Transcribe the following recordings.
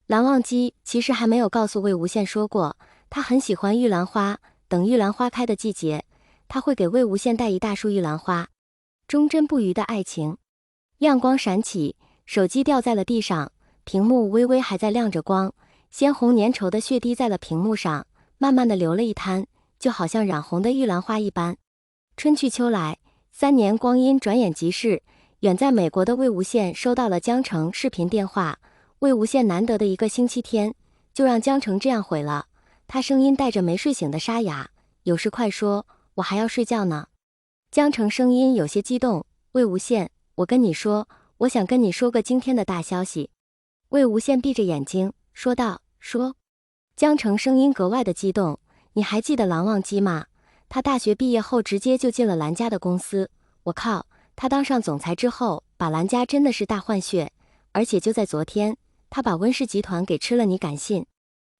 蓝忘机其实还没有告诉魏无羡说过，他很喜欢玉兰花，等玉兰花开的季节，他会给魏无羡带一大束玉兰花。忠贞不渝的爱情。亮光闪起，手机掉在了地上，屏幕微微还在亮着光，鲜红粘稠的血滴在了屏幕上，慢慢的流了一滩，就好像染红的玉兰花一般。春去秋来，3年光阴转眼即逝，远在美国的魏无羡收到了江澄视频电话。魏无羡难得的一个星期天，就让江澄这样毁了。他声音带着没睡醒的沙哑，有事快说，我还要睡觉呢。江澄声音有些激动，魏无羡，我跟你说，我想跟你说个惊天的大消息。魏无羡闭着眼睛说道，说。江澄声音格外的激动，你还记得蓝忘机吗？他大学毕业后直接就进了蓝家的公司，我靠，他当上总裁之后，把蓝家真的是大换血，而且就在昨天，他把温氏集团给吃了，你敢信？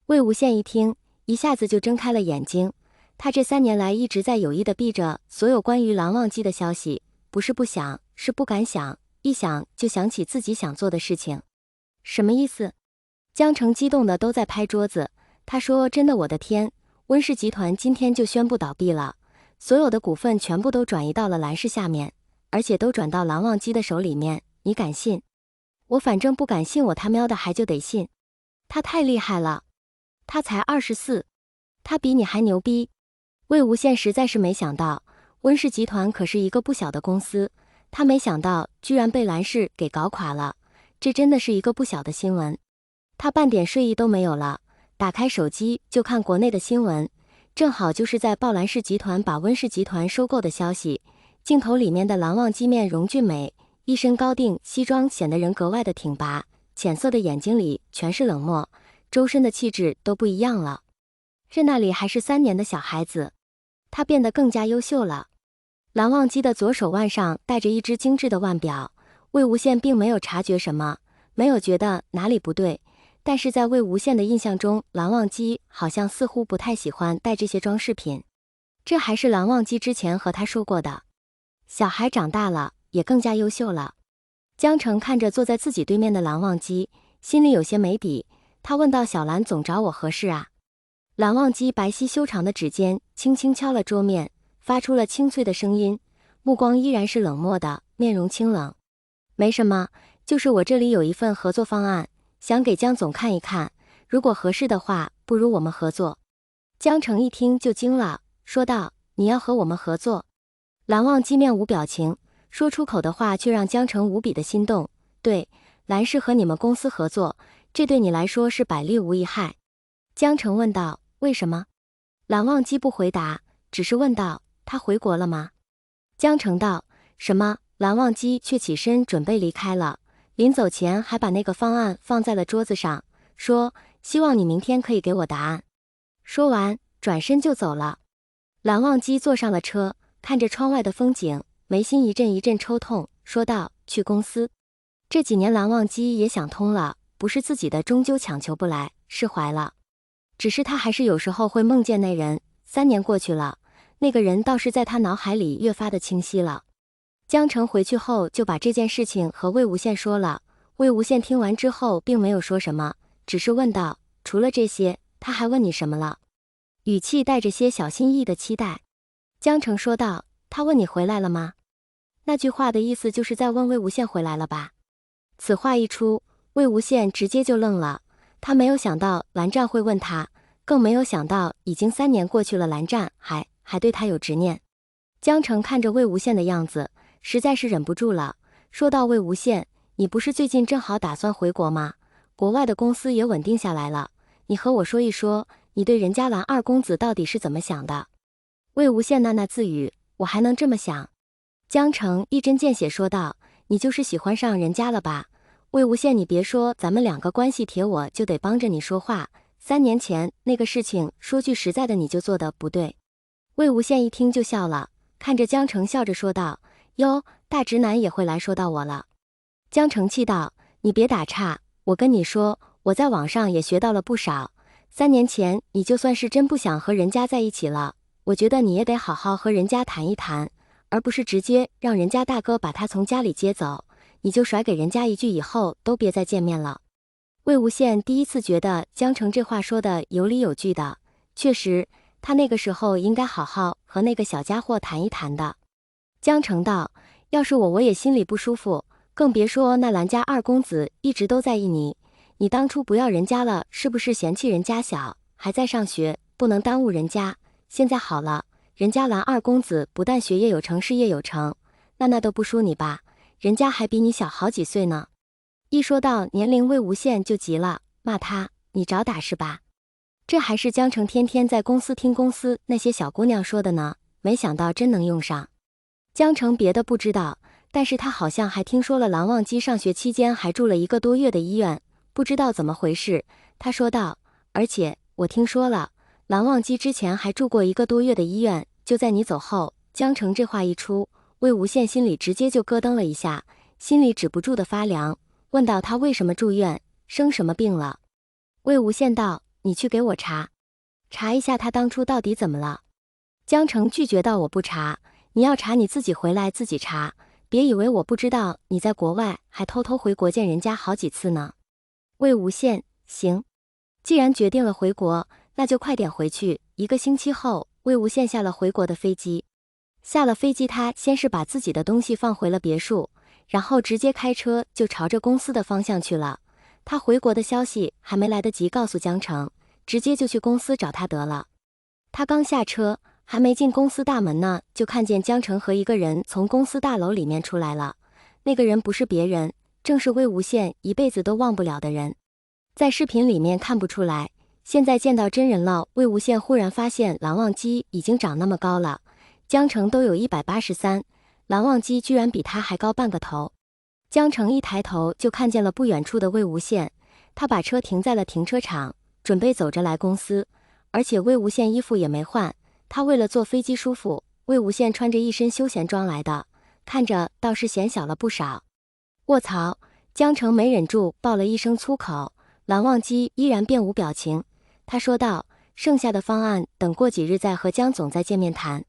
魏无羡一听，一下子就睁开了眼睛。他这3年来一直在有意的避着所有关于蓝忘机的消息，不是不想，是不敢想，一想就想起自己想做的事情。什么意思？江澄激动的都在拍桌子，他说真的，我的天，温氏集团今天就宣布倒闭了，所有的股份全部都转移到了蓝氏下面，而且都转到蓝忘机的手里面，你敢信？我反正不敢信，我他喵的还就得信。他太厉害了，他才24，他比你还牛逼。魏无羡实在是没想到，温氏集团可是一个不小的公司，他没想到居然被蓝氏给搞垮了，这真的是一个不小的新闻。他半点睡意都没有了，打开手机就看国内的新闻，正好就是在报蓝氏集团把温氏集团收购的消息。镜头里面的蓝忘机面容俊美，一身高定西装显得人格外的挺拔，浅色的眼睛里全是冷漠，周身的气质都不一样了。这那里还是3年的小孩子，他变得更加优秀了。蓝忘机的左手腕上戴着一只精致的腕表，魏无羡并没有察觉什么，没有觉得哪里不对，但是在魏无羡的印象中，蓝忘机好像似乎不太喜欢戴这些装饰品。这还是蓝忘机之前和他说过的。小孩长大了，也更加优秀了。江澄看着坐在自己对面的蓝忘机，心里有些没底，他问道，小蓝总找我何事啊？蓝忘机白皙修长的指尖轻轻敲了桌面，发出了清脆的声音，目光依然是冷漠的，面容清冷。没什么，就是我这里有一份合作方案，想给江总看一看，如果合适的话，不如我们合作。江澄一听就惊了，说道，你要和我们合作？蓝忘机面无表情，说出口的话却让江澄无比的心动。对，蓝氏和你们公司合作，这对你来说是百利无一害。江澄问道，为什么？蓝忘机不回答，只是问道，他回国了吗？江澄道，什么？蓝忘机却起身准备离开了，临走前还把那个方案放在了桌子上，说，希望你明天可以给我答案。说完，转身就走了。蓝忘机坐上了车，看着窗外的风景，眉心一阵一阵抽痛，说道，去公司。这几年蓝忘机也想通了，不是自己的终究强求不来，释怀了。只是他还是有时候会梦见那人，3年过去了，那个人倒是在他脑海里越发的清晰了。江澄回去后就把这件事情和魏无羡说了，魏无羡听完之后并没有说什么，只是问道，除了这些，他还问你什么了？语气带着些小心翼翼的期待。江澄说道，他问你回来了吗？那句话的意思就是在问魏无羡回来了吧？此话一出，魏无羡直接就愣了，他没有想到蓝湛会问他，更没有想到已经3年过去了，蓝湛还对他有执念。江澄看着魏无羡的样子，实在是忍不住了，说道，魏无羡，你不是最近正好打算回国吗？国外的公司也稳定下来了，你和我说一说，你对人家蓝二公子到底是怎么想的？魏无羡喃喃自语，我还能这么想？江澄一针见血说道，你就是喜欢上人家了吧？魏无羡，你别说咱们2个关系铁，我就得帮着你说话。3年前那个事情，说句实在的，你就做的不对。魏无羡一听就笑了，看着江澄笑着说道，哟，大直男也会来说到我了。江澄气道，你别打岔，我跟你说，我在网上也学到了不少。3年前你就算是真不想和人家在一起了，我觉得你也得好好和人家谈一谈，而不是直接让人家大哥把他从家里接走，你就甩给人家一句以后都别再见面了。魏无羡第一次觉得江澄这话说的有理有据的，确实，他那个时候应该好好和那个小家伙谈一谈的。江澄道：“要是我也心里不舒服，更别说那兰家二公子一直都在意你。你当初不要人家了，是不是嫌弃人家小，还在上学，不能耽误人家？现在好了，人家兰二公子不但学业有成，事业有成，那都不输你吧？人家还比你小好几岁呢。”一说到年龄，魏无羡就急了，骂他：“你找打是吧？这还是江澄天天在公司听公司那些小姑娘说的呢，没想到真能用上。”江澄别的不知道，但是他好像还听说了蓝忘机上学期间还住了1个多月的医院，不知道怎么回事。他说道：“而且我听说了，蓝忘机之前还住过1个多月的医院，就在你走后。”江澄这话一出，魏无羡心里直接就咯噔了一下，心里止不住的发凉，问道他为什么住院，生什么病了？魏无羡道：“你去给我查一下他当初到底怎么了。”江澄拒绝道：“我不查，你要查你自己回来自己查，别以为我不知道你在国外还偷偷回国见人家好几次呢。”魏无羡：“行，既然决定了回国，那就快点回去。”1个星期后，魏无羡下了回国的飞机。下了飞机，他先是把自己的东西放回了别墅，然后直接开车就朝着公司的方向去了。他回国的消息还没来得及告诉江澄，直接就去公司找他得了。他刚下车，还没进公司大门呢，就看见江澄和1个人从公司大楼里面出来了。那个人不是别人，正是魏无羡一辈子都忘不了的人。在视频里面看不出来，现在见到真人了，魏无羡忽然发现蓝忘机已经长那么高了，江澄都有183，蓝忘机居然比他还高半个头。江澄一抬头就看见了不远处的魏无羡，他把车停在了停车场，准备走着来公司。而且魏无羡衣服也没换，他为了坐飞机舒服，魏无羡穿着一身休闲装来的，看着倒是显小了不少。卧槽！江澄没忍住爆了一声粗口，蓝忘机依然便无表情。他说道：“剩下的方案等过几日再和江总再见面谈。”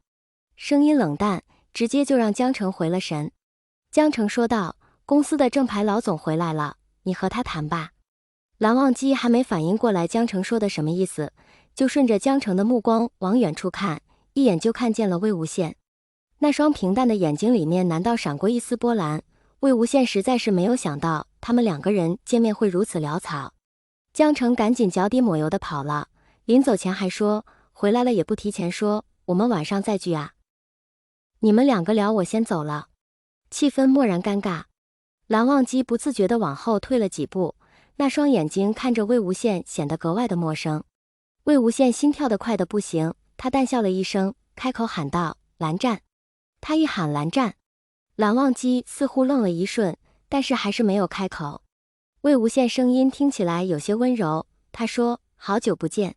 声音冷淡，直接就让江澄回了神。江澄说道：“公司的正牌老总回来了，你和他谈吧。”蓝忘机还没反应过来江澄说的什么意思，就顺着江澄的目光往远处看，一眼就看见了魏无羡。那双平淡的眼睛里面难道闪过一丝波澜？魏无羡实在是没有想到他们2个人见面会如此潦草。江澄赶紧脚底抹油的跑了，临走前还说：“回来了也不提前说，我们晚上再聚啊。你们2个聊，我先走了。”气氛蓦然尴尬，蓝忘机不自觉地往后退了几步，那双眼睛看着魏无羡显得格外的陌生。魏无羡心跳得快得不行，他淡笑了一声，开口喊道：“蓝湛。”他一喊蓝湛，蓝忘机似乎愣了一瞬，但是还是没有开口。魏无羡声音听起来有些温柔，他说：“好久不见。”